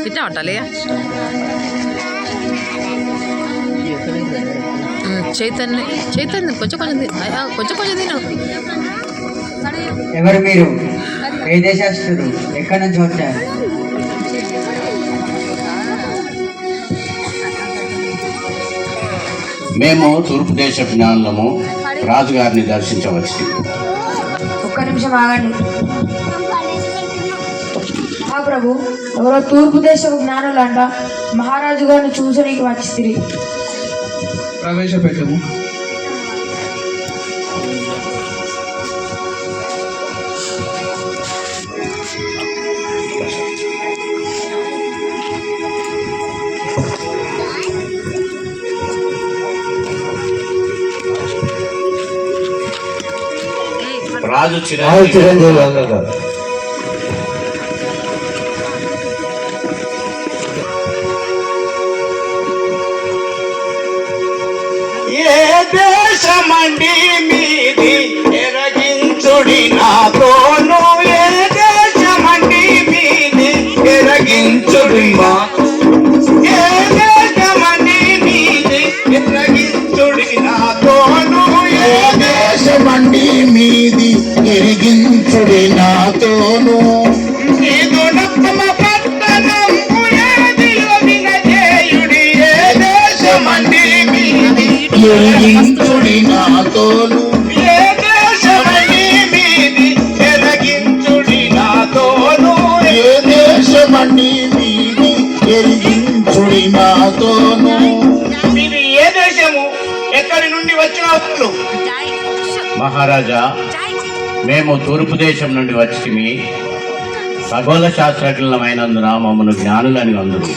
ఇట్లా ఉండాలి. చైతన్య కొంచెం తిను. ఎవరు మీరు? ఏ దేశస్తులు? ఎక్కడి నుంచి వచ్చారు? మేము తూర్పు దేశ జ్ఞానులము, రాజుగారిని దర్శించవచ్చు. ఒక్క నిమిషం ఆగండి. ప్రభు, ఎవరో తూర్పు దేశపు జ్ఞానులంట మహారాజు గారిని చూసడానికి వచ్చి ప్రవేశపెట్టము. రాజు చిరంజీవి ఏ దేశమండి మీది ఎరగించుడి నాతోను, ఏ దేశమండి మీది ఎరగించుడి మా, ఏ దేశమండి మీది ఎరగించుడి నాతోను, ఏ దేశమండి మీది ఎరిగించుడి నాతోను. నీదు నమ్మమ పట్టణము ఏదియో వినజేయుడి, ఏ దేశమండి మీది ఎరిగించుడి నాతోను, ఏ దేశమండి మీది ఎరిగించుడి నాతోను, ఏ దేశమండి మీది ఎరిగించుడి నాతోను. మీది ఏ దేశము? ఎక్కడి నుండి వచ్చిన వాళ్ళు? మహారాజా, మేము తూర్పు దేశం నుండి వచ్చిమి. ఖగోళ శాస్త్రజ్ఞులమైనందున మమ్మల్ని జ్ఞానులని అందురు.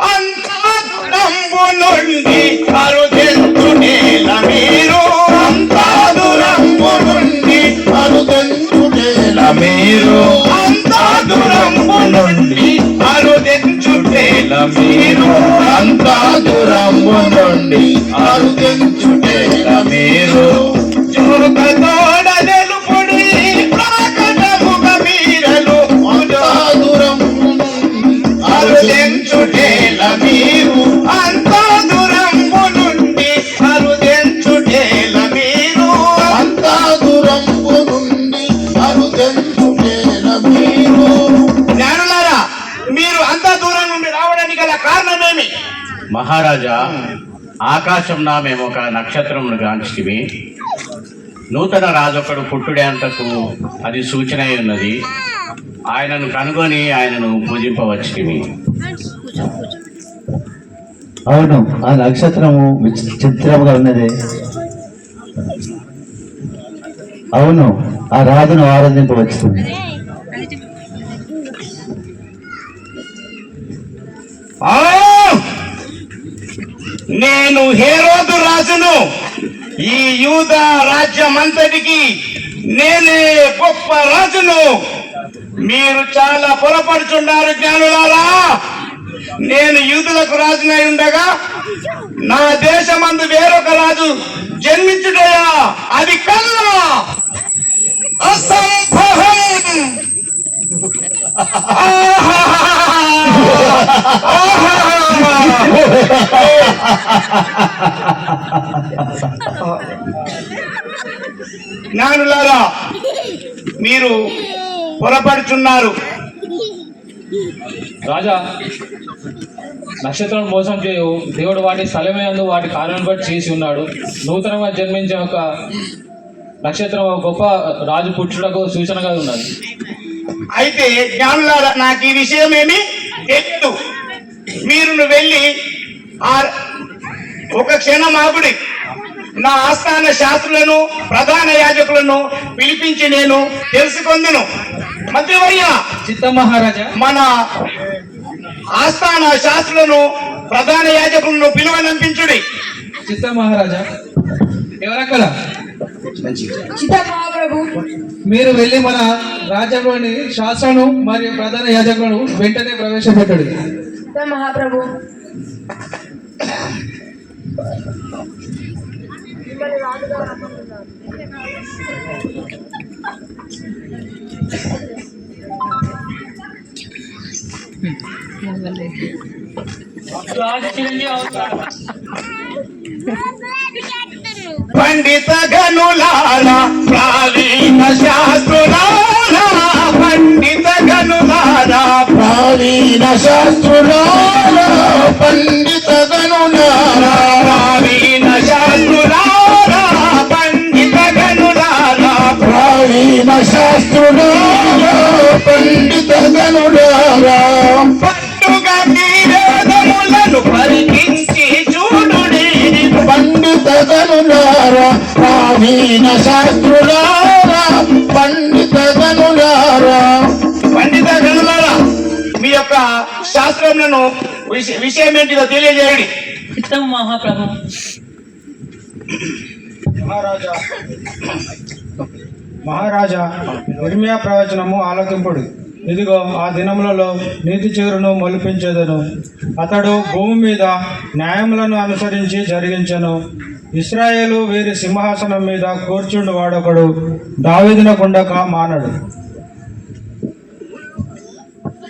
అంతరంబు నుండి అరుదెంచునేల మీరు, అంతరంబు నుండి అరుదెంచునేల మీరు, అంతరంబు నుండి అరుదెంచునేల మీరు, అంతరంబు నుండి అరుదెంచునేల మీరు. జోకతోడ తెలుపుడి ప్రాకటముగ మీరలు, అంతరంబు అరుదెంచునేల మీరు, అంతరంబు నుండి అరుదెంచునేల మీరు, అంతరంబు నుండి అరుదెంచునేల మీరు. జ్ఞానులారా, మీరు అంత దూరం నుండి రావడానికి గల కారణమేమి? మహారాజా, ఆకాశంన మేము ఒక నక్షత్రమును గాంచితిమి. నూతన రాజొకడు పుట్టుడేంతకు అది సూచన ఉన్నది. ఆయనను కనుగొని ఆయనను పూజింపవచ్చితిమి. అవును, ఆ నక్షత్రము విచిత్రముగా ఉన్నది. అవును, ఆ రాజును ఆరాధింపవచ్చుతుంది. నేను హేరోదు రాజును. ఈ యూదా రాజ్యమంతటికి నేనే గొప్ప రాజును. మీరు చాలా పొరపడుచున్నారు జ్ఞానులారా. నేను యూదులకు రాజునై ఉండగా నా దేశమందు వేరొక రాజు జన్మించుటయా? అది కల్లా అసంభవం. జ్ఞానులారా, మీరు పొరపడుచున్నారు. రాజా, నక్షత్రం మోసం చేయు. దేవుడు వాటి స్థలమేందు వాటి కార్యాన్ని బట్టి చేసి ఉన్నాడు. నూతనంగా జన్మించే ఒక నక్షత్రం ఒక గొప్ప రాజు పుట్టుటకు సూచనగా ఉన్నది. అయితే జ్ఞానులారా, నాకు ఈ విషయం ఏమి తెలియదు. మీరు వెళ్ళి ఒక క్షణం ఆగుడి. నా ఆస్థాన శాస్త్రులను ప్రధాన యాజకులను పిలిపించి నేను తెలుసుకొందును. మంత్రివర్య, చిత్త మహారాజా, మన ఆస్థాన శాస్త్రులను ప్రధాన యాజకులను పిలువనంపించుడి. చిత్త మహారాజా, ఎవరక్కడ? మహాప్రభు, మీరు వెళ్ళి మన రాజ్యంలోని శాస్త్రాలను మరియు ప్రధాన యాజకులను వెంటనే ప్రవేశపెట్టడు. మహాప్రభు. రాజు చిరంజీవి అవుతాడు. పండిత గనులారా ప్రావీణ శాస్త్రులారా పండిత గనులారా ప్రావీణ శాస్త్రులారా పండిత గనులారా ప్రావీణ శాస్త్రులారా పండిత గనులారా ప్రావీణ శాస్త్రులారా పండిత గనులారా పట్టుగా ఈ వేదములను పరికించి చూడుడి పండిత గనులారా ప్రావీణ శాస్త్రులారా పండిత గనులారా పండిత గనులారా మీ యొక్క శాస్త్రములను విషయం ఏంటిదో తెలియజేయండి. చిత్తం మహాప్రభు. మహారాజా ఇర్మియా ప్రవచనము ఆలకింపుడు. ఇదిగో ఆ దినములలో నీతి చిగురును మొలిపించెదను. అతడు భూమి మీద న్యాయములను అనుసరించి జరిగించెను. ఇశ్రాయేలు వీరి సింహాసనం మీద కూర్చుండు వాడొకడు దావీదునకుండక మానడు.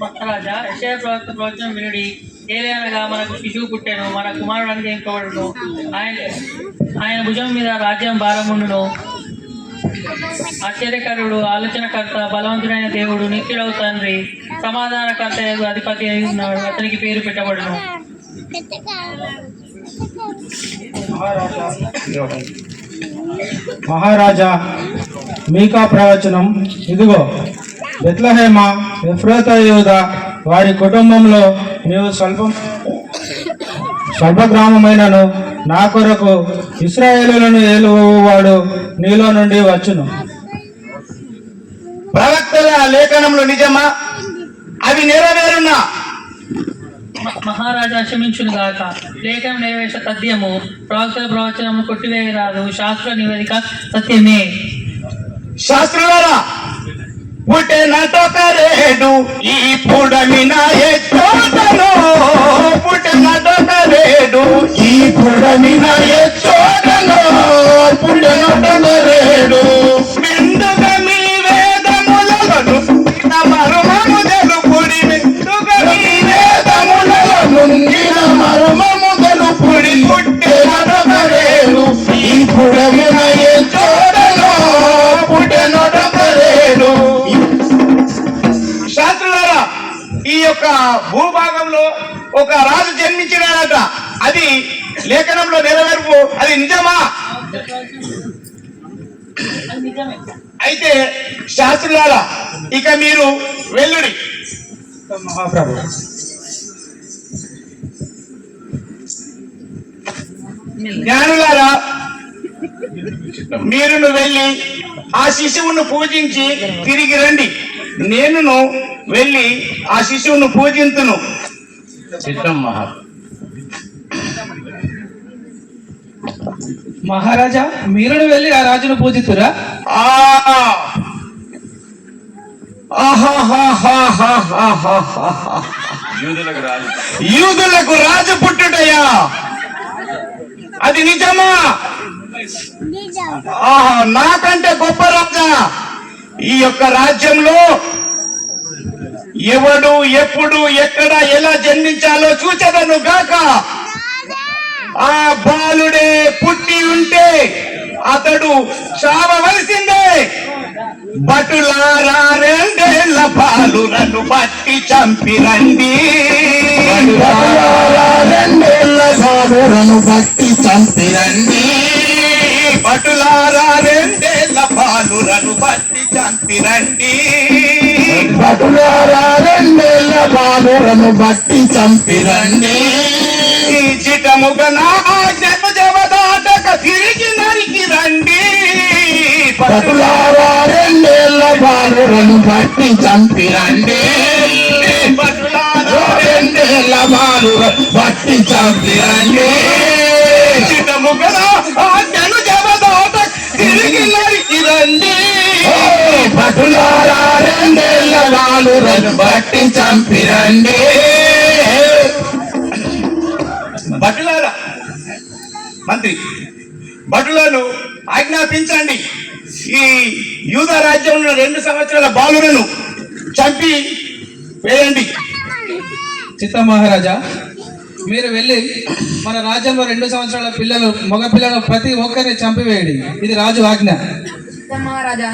మహారాజా యెషయా ప్రవక్త ప్రవచనం వినుడి. ఏలయనగా మనకు శిశువు పుట్టెను, మన కుమారుడు అనుగ్రహింపబడును. ఆయన భుజం మీద రాజ్యం భారముండును. ఆశ్చర్యకరుడు, ఆలోచనకర్త, బలవంతుడైన దేవుడు, నిత్యుడవు తండ్రి, సమాధానకర్త అధిపతి అయి ఉన్నాడు. అతనికి పేరు పెట్టబడును. మహారాజా మీకా ప్రవచనం. ఇదిగో బెత్లెహేమ ఎఫ్రాతా యూదా వారి కుటుంబంలో నీవు స్వల్ప గ్రామమైనను నా కొరకు ఇశ్రాయేలులను ఏలువాడు నీలో నుండి వచ్చును. ప్రవక్తల లేఖనంలో నిజమా? అవి నెరవేరునా? మహారాజా క్షమించును గాక. లేఖనం నెరవేర్చ తథ్యము, ప్రవక్తల ప్రవచనము కొట్టివేయరాదు. శాస్త్ర నివేదిక సత్యమే. శాస్త్రులారా పుట్టెనటొకరేడు ఈ పుడమిన ఎచ్చోటను పుట్టెనటొకరేడు ఈ పుడమిన ఎచ్చోటను పుట్టెనొకరేడు మెండుగా మీ వేదములను మరుమము తెలుపుడి మెండుగా మీ వేదములలో ముంగిన మర్మము తెలుపుడి పుట్టెనొకరేడు ఈ పుడమిన ఎచ్చోటను పుట్టెనొకరేడు. శాస్త్రులారా ఈ యొక్క భూభాగంలో ఒక రాజు జన్మించినాడట. అది లేఖనంలో నెరవేర్పు. అది నిజమా? అయితే శాస్త్రులారా ఇక మీరు వెళ్ళుడి. మహాప్రభు జ్ఞానులారా మీరును వెళ్ళి ఆ శిశువును పూజించి తిరిగి రండి. నేనును వెళ్ళి ఆ శిశువును పూజింతును. చిత్తం మహా మహారాజా మీరును వెళ్ళి ఆ రాజును పూజితురా? యూదులకు రాజు పుట్టుటయా? అది నిజమా? నాకంటే గొప్ప రాజా? ఈ యొక్క రాజ్యంలో ఎవడు ఎప్పుడు ఎక్కడ ఎలా జన్మించాలో చూచెదను గాక. ఆ బాలుడే పుట్టి ఉంటే అతడు చావవలసిందే. భటులారా రెండేళ్ల బాలురను బట్టి చంపిరండి. రెండేళ్ల బాలురను బట్టి చంపిరండి. భటులారా రెండేళ్ల బాలురను బట్టి చంపిరండి. భటులారా రెండేళ్ల బాలురను బట్టి చంపిరండి. ఈ చిటముగా నా ఆజ్ఞను జవదాటక తిరిగి నరికి రండి. భటులారా రెండేళ్ల బాలురను బట్టి చంపిరండి. భటులారా రెండేళ్ల బాలురను బట్టి చంపిరండి. చిటముగా నా ఆజ్ఞను జవదాటక తిరిగి నరికి రండి. భటులారా రెండేళ్ల బాలురను బట్టి చంపిరండి. భటులారా మంత్రి భటులను ఆజ్ఞాపించండి. ఈ యూదా రాజ్యంలో 2 సంవత్సరాల బాలులను చంపి వేయండి. చిత్త మహారాజా, మీరు వెళ్ళి మన రాజ్యంలో 2 సంవత్సరాల పిల్లలు మగ పిల్లలు ప్రతి ఒక్కరిని చంపివేయండి. ఇది రాజు ఆజ్ఞ. మహారాజా